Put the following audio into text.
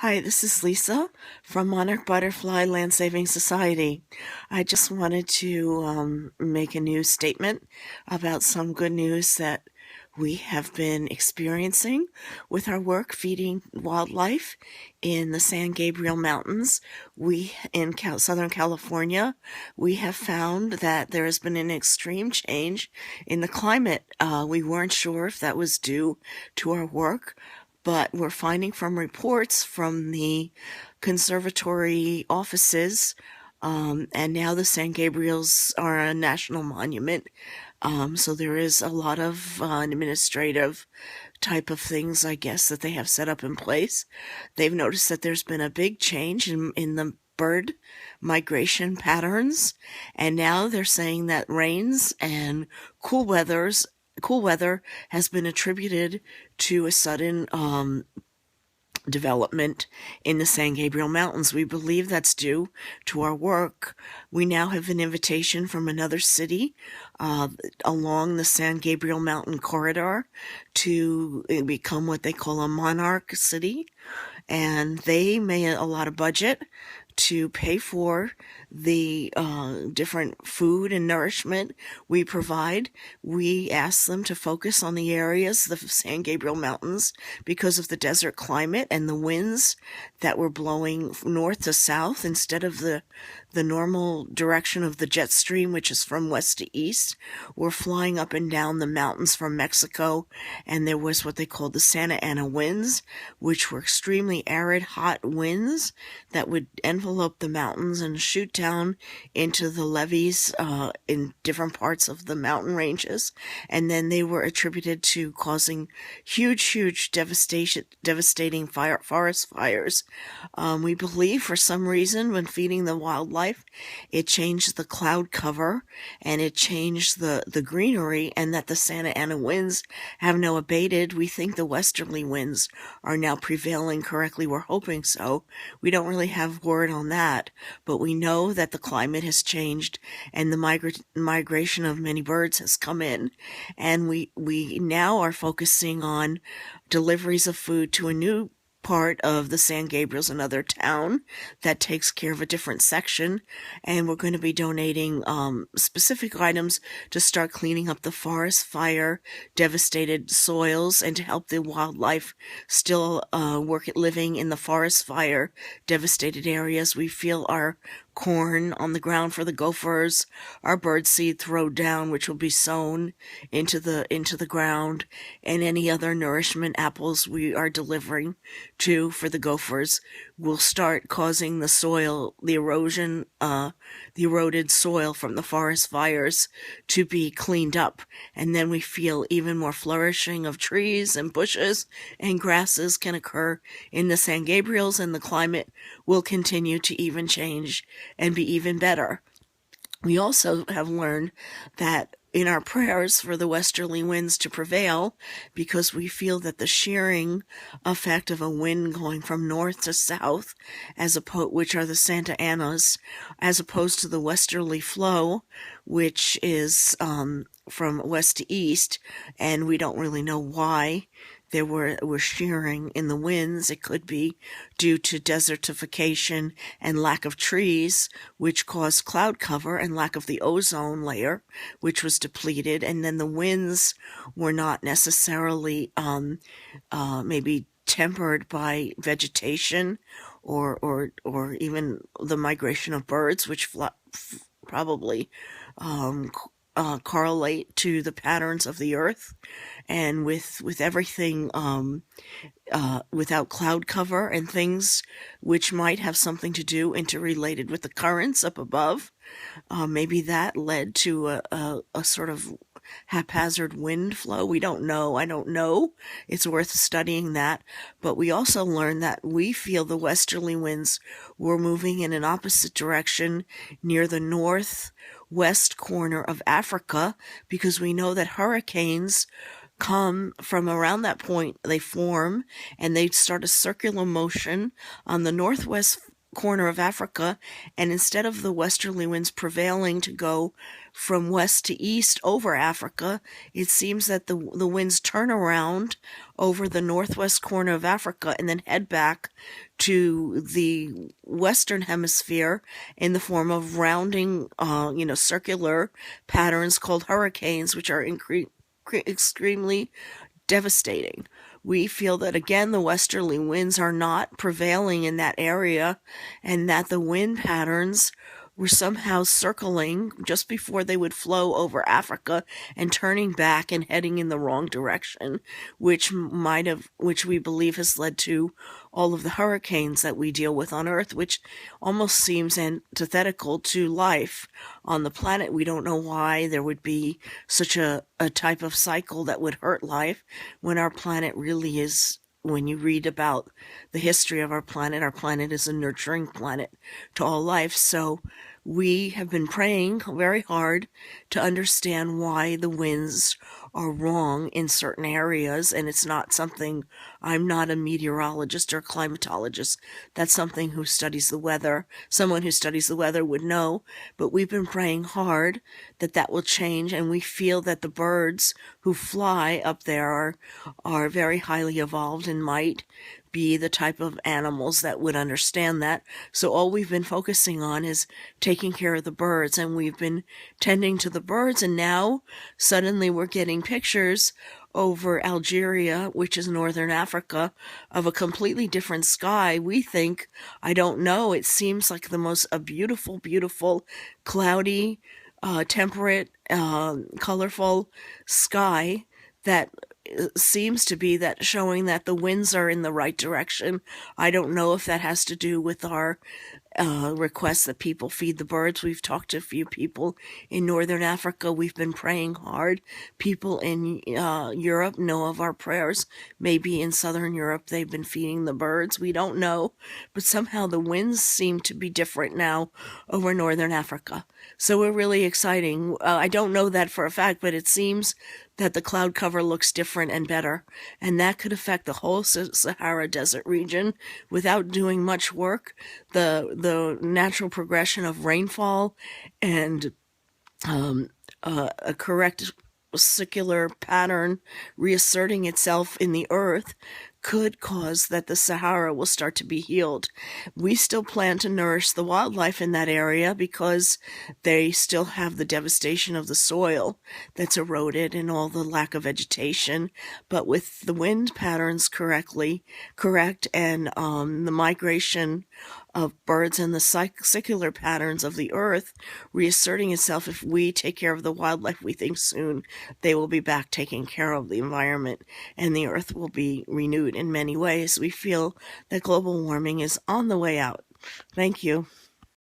Hi, this is Lisa from Monarch Butterfly Land Saving Society. I just wanted to make a news statement about some good news that we have been experiencing with our work feeding wildlife in the San Gabriel Mountains. Southern California, we have found that there has been an extreme change in the climate. We weren't sure if that was due to our work, but we're finding from reports from the conservatory offices, and now the San Gabriels are a national monument. So there is a lot of administrative type of things, I guess, that they have set up in place. They've noticed that there's been a big change in the bird migration patterns, and now they're saying that rains and cool weathers cool weather has been attributed to a sudden development in the San Gabriel Mountains. We believe that's due to our work. We now have an invitation from another city along the San Gabriel Mountain corridor to become what they call a monarch city, and they made a lot of budget to pay for the different food and nourishment we provide. We ask them to focus on the areas, the San Gabriel Mountains, because of the desert climate and the winds that were blowing north to south instead of the normal direction of the jet stream, which is from west to east. We're flying up and down the mountains from Mexico, and there was what they called the Santa Ana winds, which were extremely arid, hot winds that would envelope the mountains and shoot down into the levees in different parts of the mountain ranges. And then they were attributed to causing huge devastating forest fires. We believe for some reason when feeding the wildlife, it changed the cloud cover and it changed the greenery, and that the Santa Ana winds have now abated. We think the westerly winds are now prevailing correctly. We're hoping so. We don't really have word on that, but we know that the climate has changed and the migration of many birds has come in, and we now are focusing on deliveries of food to a new part of the San Gabriel's, another town that takes care of a different section, and we're going to be donating specific items to start cleaning up the forest fire devastated soils and to help the wildlife still living in the forest fire devastated areas. We feel our corn on the ground for the gophers, our birdseed thrown down, which will be sown into the ground, and any other nourishment apples we are delivering to for the gophers will start causing the soil, the eroded soil from the forest fires to be cleaned up. And then we feel even more flourishing of trees and bushes and grasses can occur in the San Gabriels, and the climate will continue to even change and be even better. We also have learned that in our prayers for the westerly winds to prevail, because we feel that the shearing effect of a wind going from north to south, which are the Santa Anas, as opposed to the westerly flow, which is from west to east, and we don't really know why there were shearing in the winds. It could be due to desertification and lack of trees, which caused cloud cover, and lack of the ozone layer, which was depleted. And then the winds were not necessarily maybe tempered by vegetation or even the migration of birds, which probably correlate to the patterns of the earth. And with everything without cloud cover and things which might have something to do interrelated with the currents up above, maybe that led to a sort of haphazard wind flow. We don't know. I don't know. It's worth studying that. But we also learned that we feel the westerly winds were moving in an opposite direction near the northwest corner of Africa, because we know that hurricanes come from around that point. They form and they start a circular motion on the northwest corner of Africa, and instead of the westerly winds prevailing to go from west to east over Africa, it seems that the winds turn around over the northwest corner of Africa and then head back to the western hemisphere in the form of rounding, circular patterns called hurricanes, which are extremely devastating. We feel that again the westerly winds are not prevailing in that area, and that the wind patterns were somehow circling just before they would flow over Africa and turning back and heading in the wrong direction, which we believe has led to all of the hurricanes that we deal with on Earth, which almost seems antithetical to life on the planet. We don't know why there would be such a type of cycle that would hurt life when our planet really is. When you read about the history of our planet is a nurturing planet to all life. So we have been praying very hard to understand why the winds are wrong in certain areas, and it's not something, I'm not a meteorologist or climatologist. That's something who studies the weather. Someone who studies the weather would know, but we've been praying hard that will change, and we feel that the birds who fly up there are very highly evolved and might be the type of animals that would understand that. So all we've been focusing on is taking care of the birds, and we've been tending to the birds, and now suddenly we're getting pictures over Algeria, which is northern Africa, of a completely different sky. We think, I don't know, it seems like a beautiful, beautiful, cloudy, temperate, colorful sky that seems to be that showing that the winds are in the right direction. I don't know if that has to do with our request that people feed the birds. We've talked to a few people in northern Africa. We've been praying hard. People in Europe know of our prayers. Maybe in southern Europe they've been feeding the birds. We don't know. But somehow the winds seem to be different now over northern Africa. So we're really exciting. I don't know that for a fact, but it seems that the cloud cover looks different and better, and that could affect the whole Sahara Desert region without doing much work. The natural progression of rainfall and a correct circular pattern reasserting itself in the earth could cause that the Sahara will start to be healed. We still plan to nourish the wildlife in that area because they still have the devastation of the soil that's eroded and all the lack of vegetation. But with the wind patterns correct, and the migration of birds and the circular patterns of the earth reasserting itself, if we take care of the wildlife, we think soon they will be back taking care of the environment, and the earth will be renewed in many ways. We feel that global warming is on the way out. Thank you.